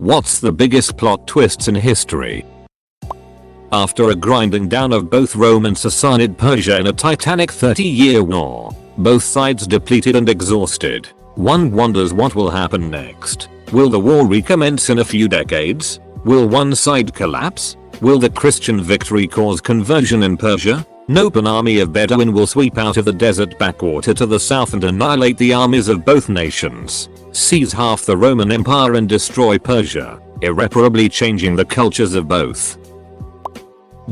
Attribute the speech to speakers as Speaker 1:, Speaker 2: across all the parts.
Speaker 1: What's the biggest plot twists in history? After a grinding down of both Rome and Sassanid Persia in a titanic 30-year war, both sides depleted and exhausted, one wonders what will happen next. Will the war recommence in a few decades? Will one side collapse? Will the Christian victory cause conversion in Persia? Nope, an army of Bedouin will sweep out of the desert backwater to the south and annihilate the armies of both nations, seize half the Roman Empire and destroy Persia, irreparably changing the cultures of both.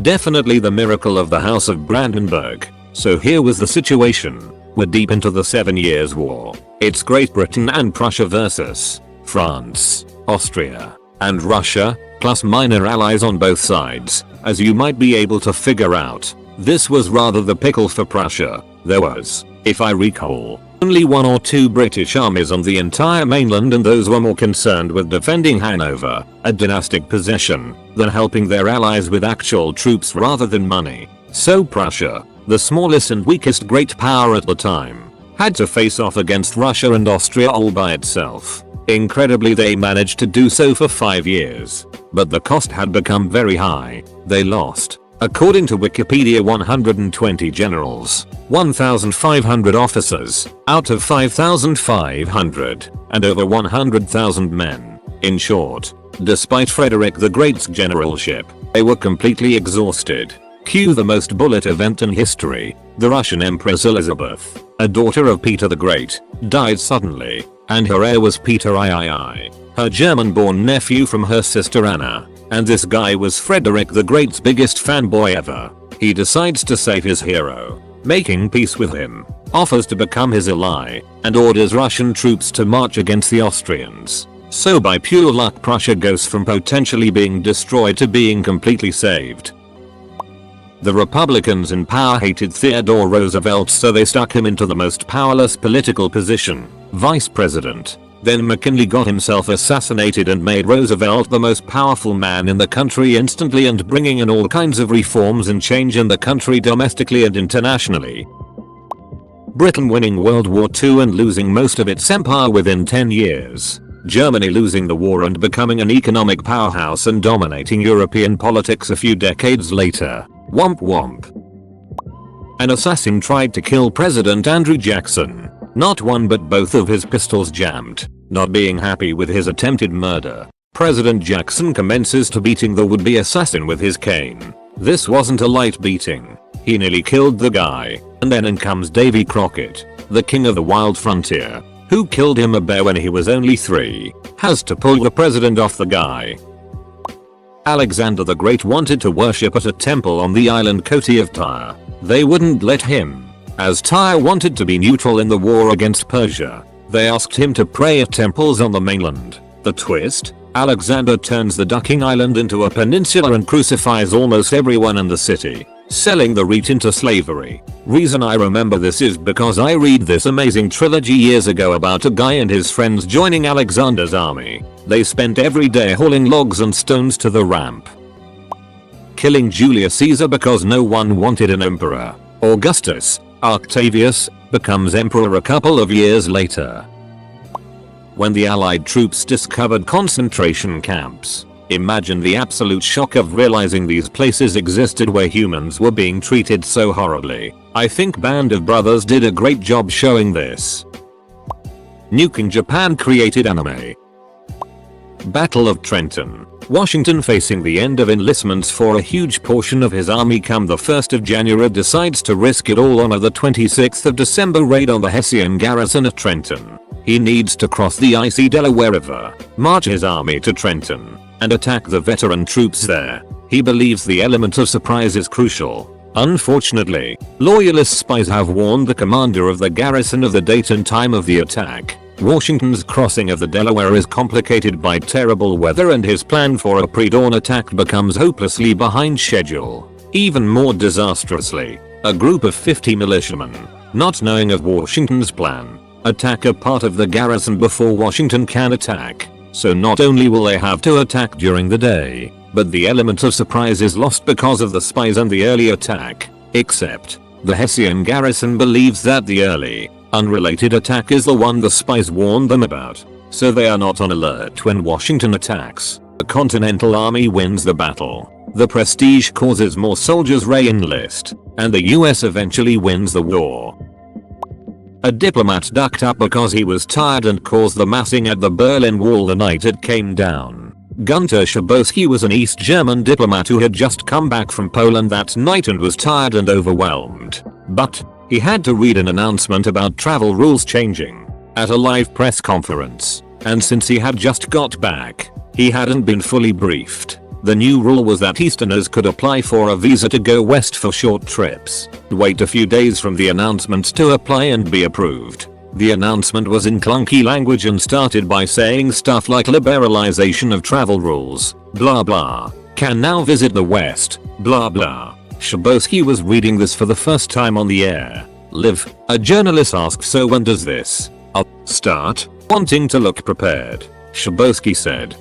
Speaker 1: Definitely the miracle of the House of Brandenburg. So here was the situation. We're deep into the 7 Years' War. It's Great Britain and Prussia versus France, Austria, and Russia, plus minor allies on both sides. As you might be able to figure out, this was rather the pickle for Prussia. There was, if I recall, only 1 or 2 British armies on the entire mainland, and those were more concerned with defending Hanover, a dynastic possession, than helping their allies with actual troops rather than money. So Prussia, the smallest and weakest great power at the time, had to face off against Russia and Austria all by itself. Incredibly, they managed to do so for 5 years, but the cost had become very high. They lost, according to Wikipedia, 120 generals, 1,500 officers, out of 5,500, and over 100,000 men. In short, despite Frederick the Great's generalship, they were completely exhausted. Cue the most bullet event in history. The Russian Empress Elizabeth, a daughter of Peter the Great, died suddenly, and her heir was Peter III, her German-born nephew from her sister Anna. And this guy was Frederick the Great's biggest fanboy ever. He decides to save his hero, making peace with him, offers to become his ally, and orders Russian troops to march against the Austrians. So by pure luck, Prussia goes from potentially being destroyed to being completely saved. The Republicans in power hated Theodore Roosevelt, so they stuck him into the most powerless political position, vice president. Then McKinley got himself assassinated and made Roosevelt the most powerful man in the country instantly, and bringing in all kinds of reforms and change in the country domestically and internationally. Britain winning World War II and losing most of its empire within 10 years. Germany losing the war and becoming an economic powerhouse and dominating European politics a few decades later. Womp womp. An assassin tried to kill President Andrew Jackson. Not one but both of his pistols jammed. Not being happy with his attempted murder, President Jackson commences to beating the would-be assassin with his cane. This wasn't a light beating. He nearly killed the guy, and then in comes Davy Crockett, the king of the wild frontier, who killed him a bear when he was only 3, has to pull the president off the guy. Alexander the Great wanted to worship at a temple on the island Koti of Tyre. They wouldn't let him, as Tyre wanted to be neutral in the war against Persia. They asked him to pray at temples on the mainland. The twist? Alexander turns the ducking island into a peninsula and crucifies almost everyone in the city, selling the rite into slavery. Reason I remember this is because I read this amazing trilogy years ago about a guy and his friends joining Alexander's army. They spent every day hauling logs and stones to the ramp. Killing Julius Caesar because no one wanted an emperor. Augustus, Octavius, becomes emperor a couple of years later. When the Allied troops discovered concentration camps, imagine the absolute shock of realizing these places existed where humans were being treated so horribly. I think Band of Brothers did a great job showing this. Nuking Japan created anime. Battle of Trenton. Washington, facing the end of enlistments for a huge portion of his army come the 1st of January, decides to risk it all on a the 26th of December raid on the Hessian garrison at Trenton. He needs to cross the icy Delaware River, march his army to Trenton, and attack the veteran troops there. He believes the element of surprise is crucial. Unfortunately, loyalist spies have warned the commander of the garrison of the date and time of the attack. Washington's crossing of the Delaware is complicated by terrible weather, and his plan for a pre-dawn attack becomes hopelessly behind schedule. Even more disastrously, a group of 50 militiamen, not knowing of Washington's plan, attack a part of the garrison before Washington can attack. So not only will they have to attack during the day, but the element of surprise is lost because of the spies and the early attack. Except, the Hessian garrison believes that the early, unrelated attack is the one the spies warned them about. so they are not on alert when Washington attacks. The Continental Army wins the battle. The prestige causes more soldiers re-enlist, and the US eventually wins the war. A diplomat ducked up because he was tired and caused the massing at the Berlin Wall the night it came down. Gunter Schabowski was an East German diplomat who had just come back from Poland that night and was tired and overwhelmed. But he had to read an announcement about travel rules changing at a live press conference, and since he had just got back, he hadn't been fully briefed. The new rule was that Easterners could apply for a visa to go west for short trips, wait a few days from the announcement to apply and be approved. The announcement was in clunky language and started by saying stuff like liberalization of travel rules, blah blah, can now visit the west, blah blah. Schabowski was reading this for the first time on the air. Liv, a journalist asked, so when does this start? Wanting to look prepared, Schabowski said,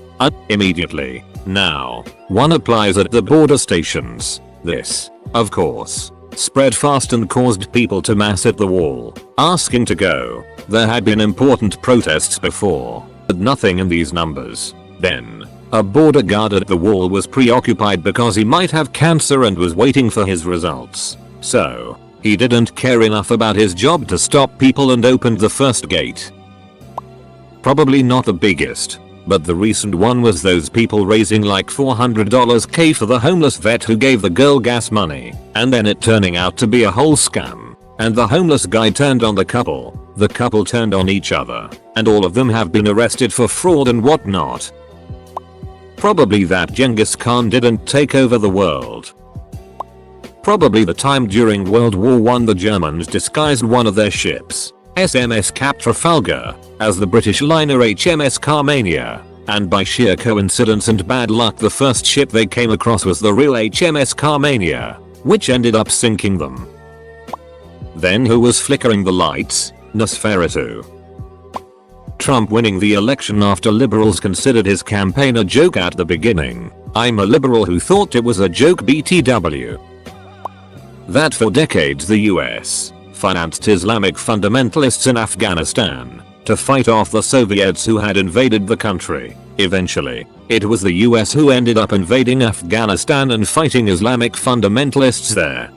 Speaker 1: immediately. Now, one applies at the border stations. This, of course, spread fast and caused people to mass at the wall, asking to go. There had been important protests before, but nothing in these numbers. Then, a border guard at the wall was preoccupied because he might have cancer and was waiting for his results. So, he didn't care enough about his job to stop people and opened the first gate. Probably not the biggest, but the recent one was those people raising like $400k for the homeless vet who gave the girl gas money, and then it turning out to be a whole scam, and the homeless guy turned on the couple turned on each other, and all of them have been arrested for fraud and whatnot. Probably that Genghis Khan didn't take over the world. Probably the time during World War I the Germans disguised one of their ships, SMS Cap Trafalgar, as the British liner HMS Carmania, and by sheer coincidence and bad luck the first ship they came across was the real HMS Carmania, which ended up sinking them. Then who was flickering the lights? Nosferatu. Trump winning the election after liberals considered his campaign a joke at the beginning. I'm a liberal who thought it was a joke, BTW. That for decades the US financed Islamic fundamentalists in Afghanistan to fight off the Soviets who had invaded the country. Eventually, it was the US who ended up invading Afghanistan and fighting Islamic fundamentalists there.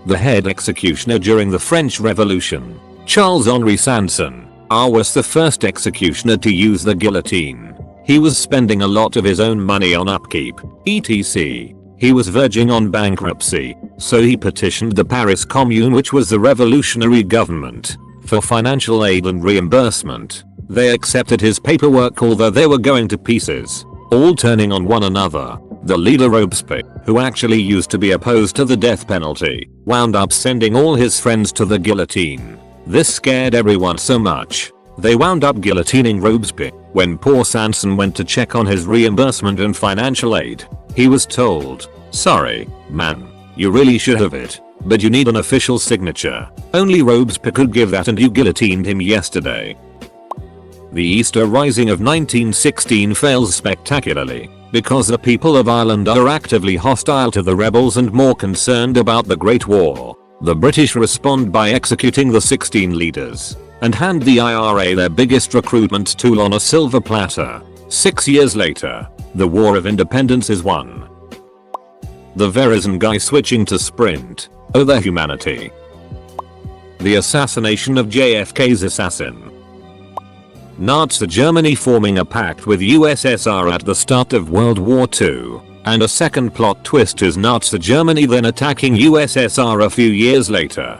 Speaker 1: The head executioner during the French Revolution, Charles-Henri Sanson, was the first executioner to use the guillotine. He was spending a lot of his own money on upkeep, etc. He was verging on bankruptcy, so he petitioned the Paris Commune, which was the revolutionary government, for financial aid and reimbursement. They accepted his paperwork although they were going to pieces, all turning on one another. The leader Robespierre, who actually used to be opposed to the death penalty, wound up sending all his friends to the guillotine. This scared everyone so much, they wound up guillotining Robespierre. When poor Sanson went to check on his reimbursement and financial aid, he was told, "Sorry, man, you really should have it, but you need an official signature. Only Robespierre could give that and you guillotined him yesterday." The Easter Rising of 1916 fails spectacularly, because the people of Ireland are actively hostile to the rebels and more concerned about the Great War. The British respond by executing the 16 leaders, and hand the IRA their biggest recruitment tool on a silver platter. 6 years later, the War of Independence is won. The Verizon guy switching to Sprint. Oh, the humanity. The assassination of JFK's assassin. Nazi Germany forming a pact with USSR at the start of World War II, and a second plot twist is Nazi Germany then attacking USSR a few years later.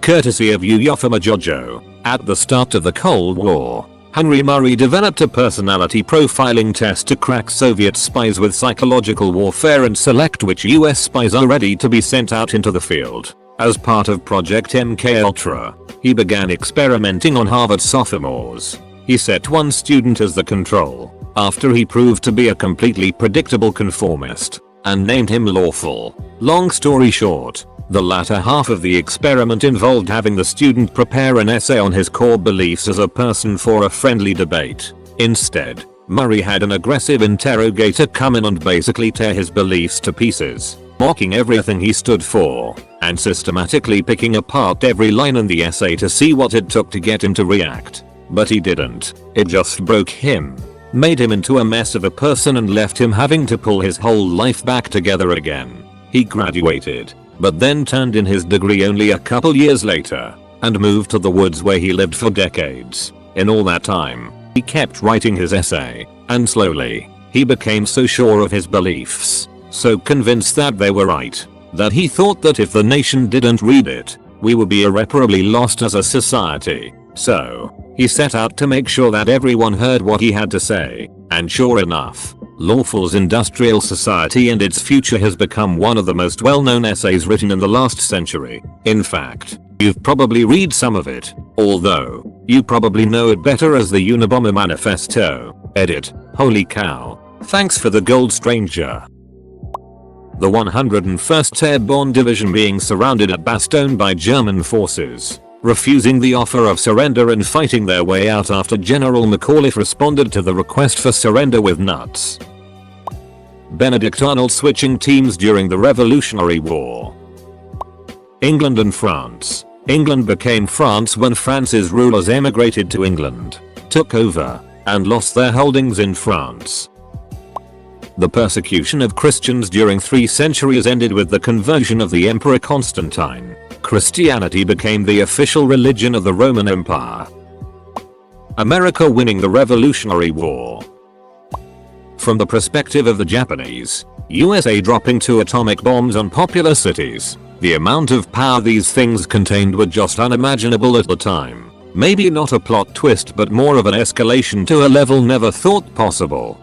Speaker 1: Courtesy of Yofima Jojo, at the start of the Cold War, Henry Murray developed a personality profiling test to crack Soviet spies with psychological warfare and select which US spies are ready to be sent out into the field. As part of Project MKUltra, he began experimenting on Harvard sophomores. He set one student as the control, after he proved to be a completely predictable conformist, and named him Lawful. Long story short, the latter half of the experiment involved having the student prepare an essay on his core beliefs as a person for a friendly debate. Instead, Murray had an aggressive interrogator come in and basically tear his beliefs to pieces, mocking everything he stood for, and systematically picking apart every line in the essay to see what it took to get him to react. But he didn't. It just broke him. Made him into a mess of a person and left him having to pull his whole life back together again. He graduated, but then turned in his degree only a couple years later, and moved to the woods where he lived for decades. In all that time, he kept writing his essay, and slowly, he became so sure of his beliefs, so convinced that they were right, that he thought that if the nation didn't read it, we would be irreparably lost as a society. So, he set out to make sure that everyone heard what he had to say, and sure enough, Lawful's Industrial Society and Its Future has become one of the most well-known essays written in the last century. In fact, you've probably read some of it, although, you probably know it better as the Unabomber Manifesto. Edit. Holy cow. Thanks for the gold, stranger. The 101st Airborne Division being surrounded at Bastogne by German forces, refusing the offer of surrender and fighting their way out after General McAuliffe responded to the request for surrender with nuts. Benedict Arnold switching teams during the Revolutionary War. England and France. England became France when France's rulers emigrated to England, took over, and lost their holdings in France. The persecution of Christians during 3 centuries ended with the conversion of the Emperor Constantine. Christianity became the official religion of the Roman Empire. America winning the Revolutionary War. From the perspective of the Japanese, USA dropping 2 atomic bombs on popular cities, the amount of power these things contained were just unimaginable at the time. Maybe not a plot twist, but more of an escalation to a level never thought possible.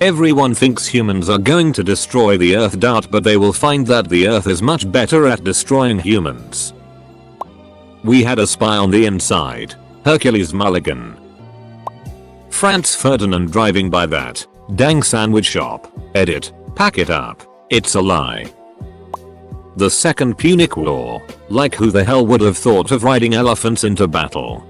Speaker 1: Everyone thinks humans are going to destroy the Earth, but they will find that the Earth is much better at destroying humans. We had a spy on the inside. Hercules Mulligan. Franz Ferdinand driving by that dang sandwich shop. Edit. Pack it up. It's a lie. The Second Punic War. Like, who the hell would have thought of riding elephants into battle?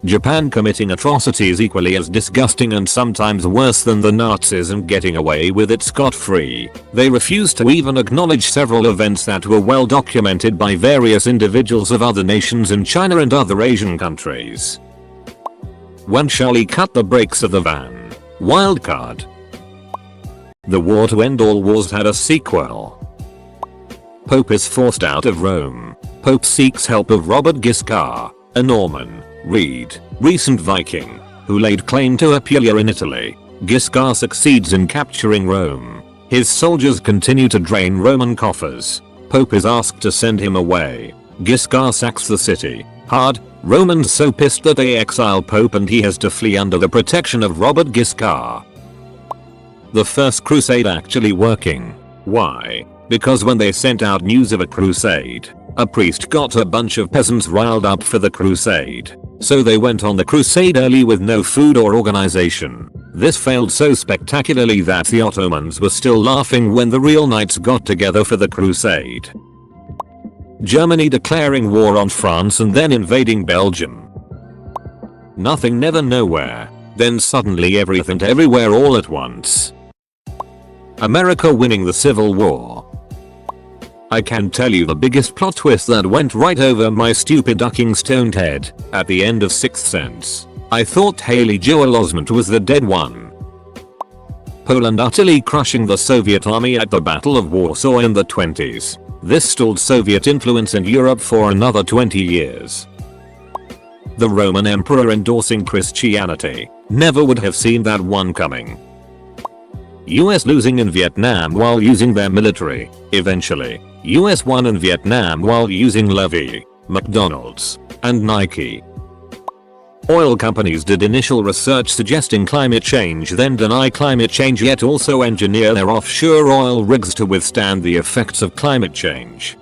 Speaker 1: Japan committing atrocities equally as disgusting and sometimes worse than the Nazis and getting away with it scot-free. They refused to even acknowledge several events that were well documented by various individuals of other nations in China and other Asian countries. When shall he cut the brakes of the van? Wildcard. The War to End All Wars had a sequel. Pope is forced out of Rome. Pope seeks help of Robert Guiscard, a Norman. Read. Recent Viking, who laid claim to Apulia in Italy. Guiscard succeeds in capturing Rome. His soldiers continue to drain Roman coffers. Pope is asked to send him away. Guiscard sacks the city. Hard. Romans so pissed that they exile Pope and he has to flee under the protection of Robert Guiscard. The First Crusade actually working. Why? Because when they sent out news of a crusade, a priest got a bunch of peasants riled up for the crusade. So they went on the crusade early with no food or organization. This failed so spectacularly that the Ottomans were still laughing when the real knights got together for the crusade. Germany declaring war on France and then invading Belgium. Nothing, never, nowhere. Then suddenly everything everywhere all at once. America winning the Civil War. I can tell you the biggest plot twist that went right over my stupid ducking stoned head at the end of Sixth Sense. I thought Haley Joel Osment was the dead one. Poland utterly crushing the Soviet army at the Battle of Warsaw in the 20s. This stalled Soviet influence in Europe for another 20 years. The Roman Emperor endorsing Christianity. Never would have seen that one coming. US losing in Vietnam while using their military. Eventually, US won in Vietnam while using Levy, McDonald's, and Nike. Oil companies did initial research suggesting climate change, then deny climate change, yet also engineer their offshore oil rigs to withstand the effects of climate change.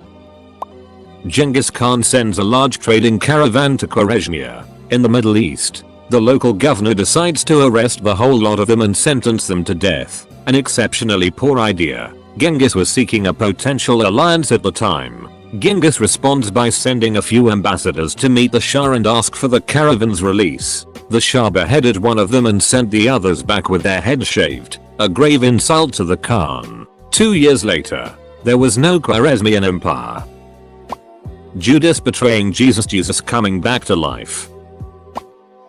Speaker 1: Genghis Khan sends a large trading caravan to Khwarezmia, in the Middle East. The local governor decides to arrest the whole lot of them and sentence them to death. An exceptionally poor idea. Genghis was seeking a potential alliance at the time. Genghis responds by sending a few ambassadors to meet the Shah and ask for the caravan's release. The Shah beheaded one of them and sent the others back with their heads shaved, a grave insult to the Khan. 2 years later, there was no Khwarezmian Empire. Judas betraying Jesus coming back to life.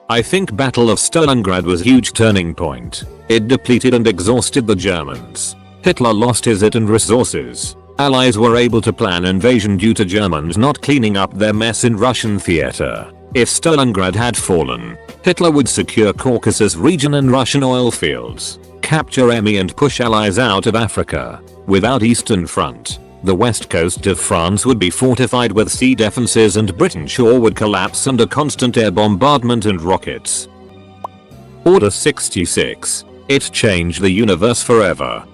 Speaker 1: I think Battle of Stalingrad was a huge turning point. It depleted and exhausted the Germans. Hitler lost his IT and resources. Allies were able to plan invasion due to Germans not cleaning up their mess in Russian theater. If Stalingrad had fallen, Hitler would secure Caucasus region and Russian oil fields, capture Emi and push allies out of Africa. Without Eastern Front, the west coast of France would be fortified with sea defenses and Britain shore would collapse under constant air bombardment and rockets. Order 66. It changed the universe forever.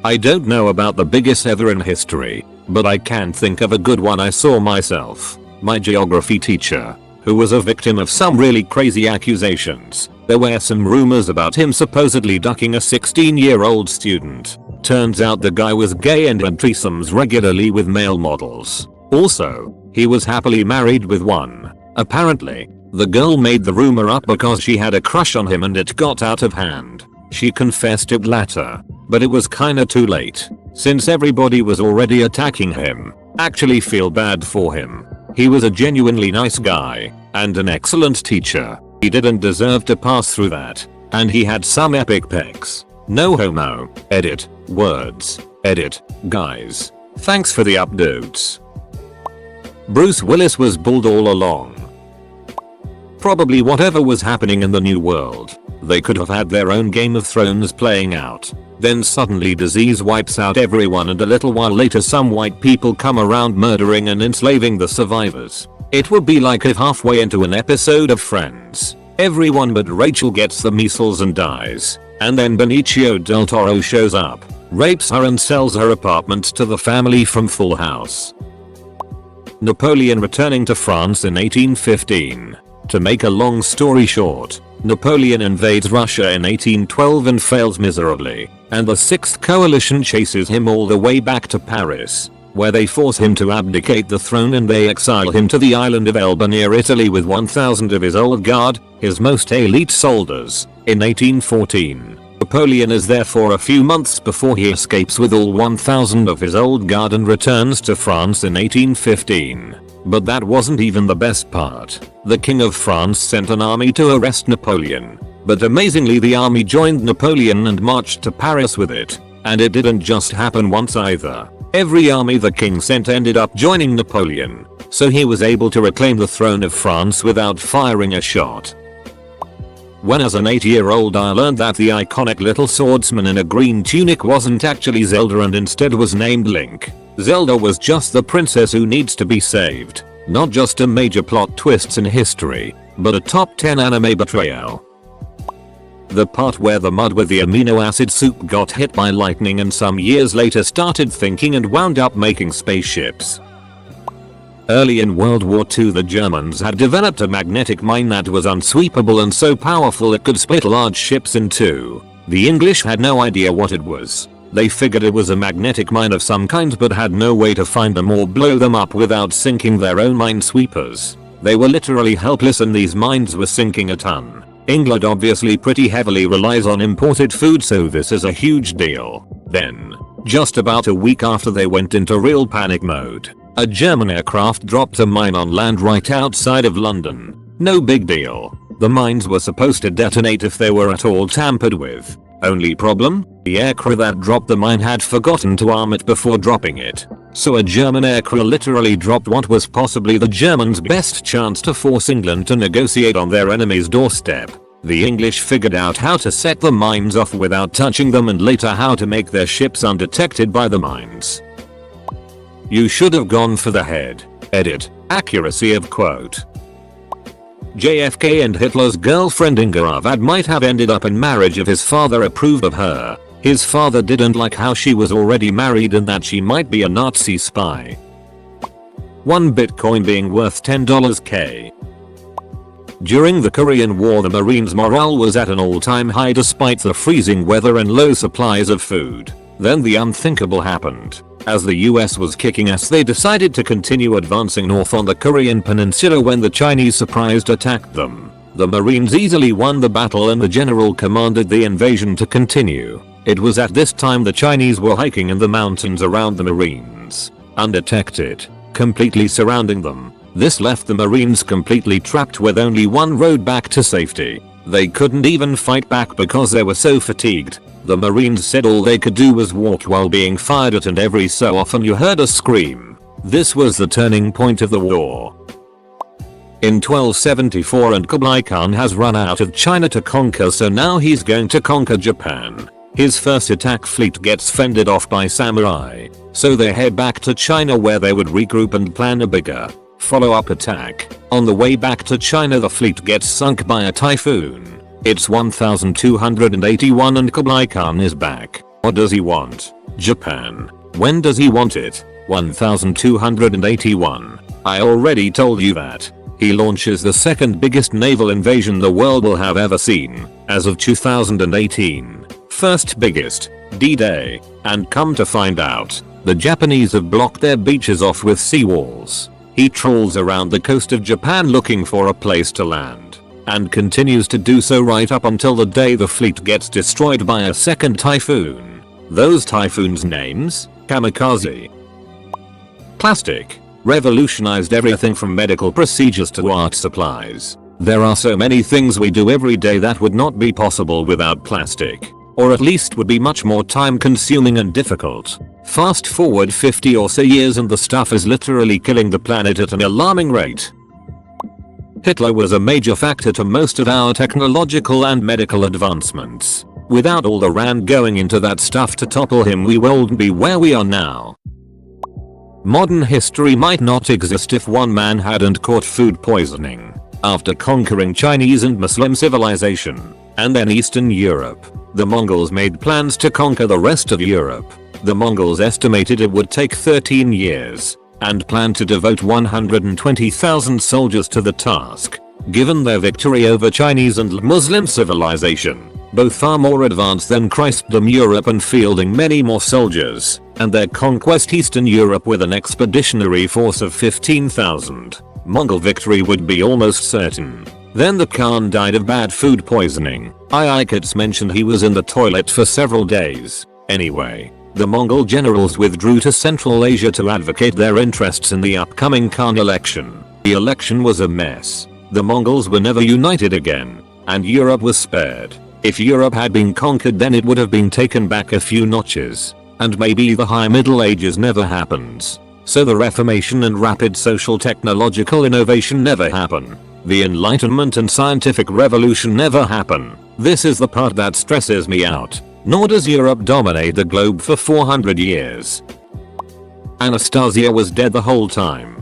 Speaker 1: I don't know about the biggest ever in history, but I can think of a good one I saw myself. My geography teacher, who was a victim of some really crazy accusations. There were some rumors about him supposedly ducking a 16-year-old student. Turns out the guy was gay and had threesomes regularly with male models. Also, he was happily married with one. Apparently, the girl made the rumor up because she had a crush on him and it got out of hand. She confessed it later, but it was kinda too late, since everybody was already attacking him. Actually feel bad for him. He was a genuinely nice guy, and an excellent teacher. He didn't deserve to pass through that, and he had some epic pecs. No homo. Edit. Words. Edit. Guys. Thanks for the updates. Bruce Willis was bald all along. Probably whatever was happening in the new world. They could have had their own Game of Thrones playing out. Then suddenly disease wipes out everyone and a little while later some white people come around murdering and enslaving the survivors. It would be like if halfway into an episode of Friends, everyone but Rachel gets the measles and dies, and then Benicio del Toro shows up, rapes her and sells her apartment to the family from Full House. Napoleon returning to France in 1815. To make a long story short, Napoleon invades Russia in 1812 and fails miserably, and the 6th Coalition chases him all the way back to Paris, where they force him to abdicate the throne and they exile him to the island of Elba near Italy with 1,000 of his old guard, his most elite soldiers, in 1814. Napoleon is there for a few months before he escapes with all 1,000 of his old guard and returns to France in 1815. But that wasn't even the best part. The King of France sent an army to arrest Napoleon. But amazingly the army joined Napoleon and marched to Paris with it. And it didn't just happen once either. Every army the king sent ended up joining Napoleon. So he was able to reclaim the throne of France without firing a shot. When as an 8-year-old I learned that the iconic little swordsman in a green tunic wasn't actually Zelda and instead was named Link. Zelda was just the princess who needs to be saved. Not just a major plot twists in history, but a top 10 anime betrayal. The part where the mud with the amino acid soup got hit by lightning and some years later started thinking and wound up making spaceships. Early in World War II the Germans had developed a magnetic mine that was unsweepable and so powerful it could split large ships in two. The English had no idea what it was. They figured it was a magnetic mine of some kind but had no way to find them or blow them up without sinking their own minesweepers. They were literally helpless and these mines were sinking a ton. England obviously pretty heavily relies on imported food so this is a huge deal. Then, just about a week after they went into real panic mode, a German aircraft dropped a mine on land right outside of London. No big deal. The mines were supposed to detonate if they were at all tampered with. Only problem? The aircrew that dropped the mine had forgotten to arm it before dropping it. So a German aircrew literally dropped what was possibly the Germans' best chance to force England to negotiate on their enemy's doorstep. The English figured out how to set the mines off without touching them and later how to make their ships undetected by the mines. You should have gone for the head. Edit. Accuracy of quote. JFK and Hitler's girlfriend Inga Avad might have ended up in marriage if his father approved of her. His father didn't like how she was already married and that she might be a Nazi spy. 1 Bitcoin being worth $10k. During the Korean War the Marines' morale was at an all-time high despite the freezing weather and low supplies of food. Then the unthinkable happened. As the US was kicking ass they decided to continue advancing north on the Korean peninsula when the Chinese surprised attacked them. The Marines easily won the battle and the general commanded the invasion to continue. It was at this time the Chinese were hiking in the mountains around the Marines. Undetected, completely surrounding them. This left the Marines completely trapped with only one road back to safety. They couldn't even fight back because they were so fatigued. The Marines said all they could do was walk while being fired at, and every so often you heard a scream. This was the turning point of the war. In 1274 and Kublai Khan has run out of China to conquer, so now he's going to conquer Japan. His first attack fleet gets fended off by samurai, so they head back to China where they would regroup and plan a bigger follow-up attack. On the way back to China, the fleet gets sunk by a typhoon. It's 1281 and Kublai Khan is back. What does he want? Japan. When does he want it? 1281. I already told you that. He launches the second biggest naval invasion the world will have ever seen, as of 2018. First biggest, D-Day. And come to find out, the Japanese have blocked their beaches off with seawalls. He trawls around the coast of Japan looking for a place to land, and continues to do so right up until the day the fleet gets destroyed by a second typhoon. Those typhoons' names? Kamikaze. Plastic revolutionized everything from medical procedures to art supplies. There are so many things we do every day that would not be possible without plastic, or at least would be much more time consuming and difficult. Fast forward 50 or so years and the stuff is literally killing the planet at an alarming rate. Hitler was a major factor to most of our technological and medical advancements. Without all the rand going into that stuff to topple him, we wouldn't be where we are now. Modern history might not exist if one man hadn't caught food poisoning. After conquering Chinese and Muslim civilization, and then Eastern Europe, the Mongols made plans to conquer the rest of Europe. The Mongols estimated it would take 13 years, and planned to devote 120,000 soldiers to the task. Given their victory over Chinese and Muslim civilization, both far more advanced than Christendom Europe and fielding many more soldiers, and their conquest Eastern Europe with an expeditionary force of 15,000, Mongol victory would be almost certain. Then the Khan died of bad food poisoning. Ikits mentioned he was in the toilet for several days. Anyway, the Mongol generals withdrew to Central Asia to advocate their interests in the upcoming Khan election. The election was a mess. The Mongols were never united again, and Europe was spared. If Europe had been conquered, then it would have been taken back a few notches, and maybe the High Middle Ages never happens. So the Reformation and rapid social technological innovation never happen. The Enlightenment and scientific revolution never happen. This is the part that stresses me out. Nor does Europe dominate the globe for 400 years. Anastasia was dead the whole time.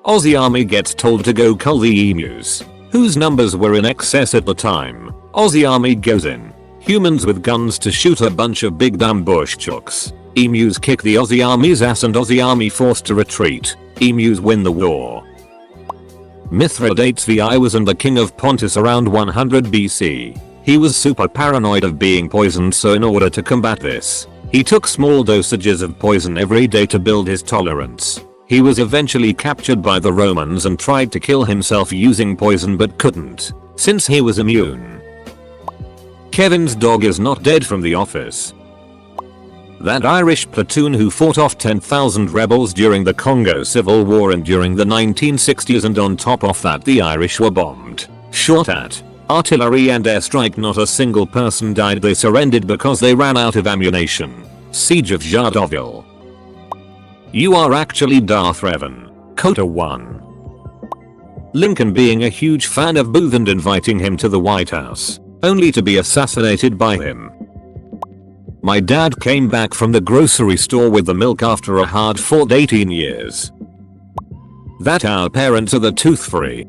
Speaker 1: Aussie army gets told to go cull the emus, whose numbers were in excess at the time. Aussie army goes in. Humans with guns to shoot a bunch of big dumb bush chooks. Emus kick the Aussie army's ass and Aussie army forced to retreat. Emus win the war. Mithridates VI was the king of Pontus around 100 BC. He was super paranoid of being poisoned, so in order to combat this, he took small dosages of poison every day to build his tolerance. He was eventually captured by the Romans and tried to kill himself using poison but couldn't, since he was immune. Kevin's dog is not dead from The Office. That Irish platoon who fought off 10,000 rebels during the Congo Civil War and during the 1960s, and on top of that the Irish were bombed, shot at, artillery and airstrike. Not a single person died. They surrendered because they ran out of ammunition. Siege of Jardoville. You are actually Darth Revan. Kota 1. Lincoln being a huge fan of Booth and inviting him to the White House, only to be assassinated by him. My dad came back from the grocery store with the milk after a hard-fought 18 years. That our parents are the tooth-free.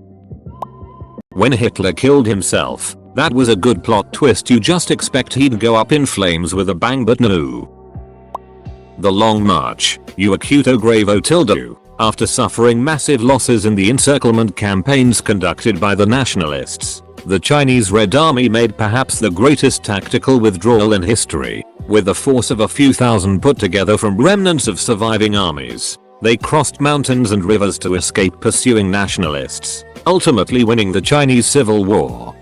Speaker 1: When Hitler killed himself, that was a good plot twist. You just expect he'd go up in flames with a bang, but no. The Long March, you acute o grave o tilde. After suffering massive losses in the encirclement campaigns conducted by the nationalists, the Chinese Red Army made perhaps the greatest tactical withdrawal in history. With a force of a few thousand put together from remnants of surviving armies, they crossed mountains and rivers to escape pursuing nationalists, ultimately winning the Chinese Civil War.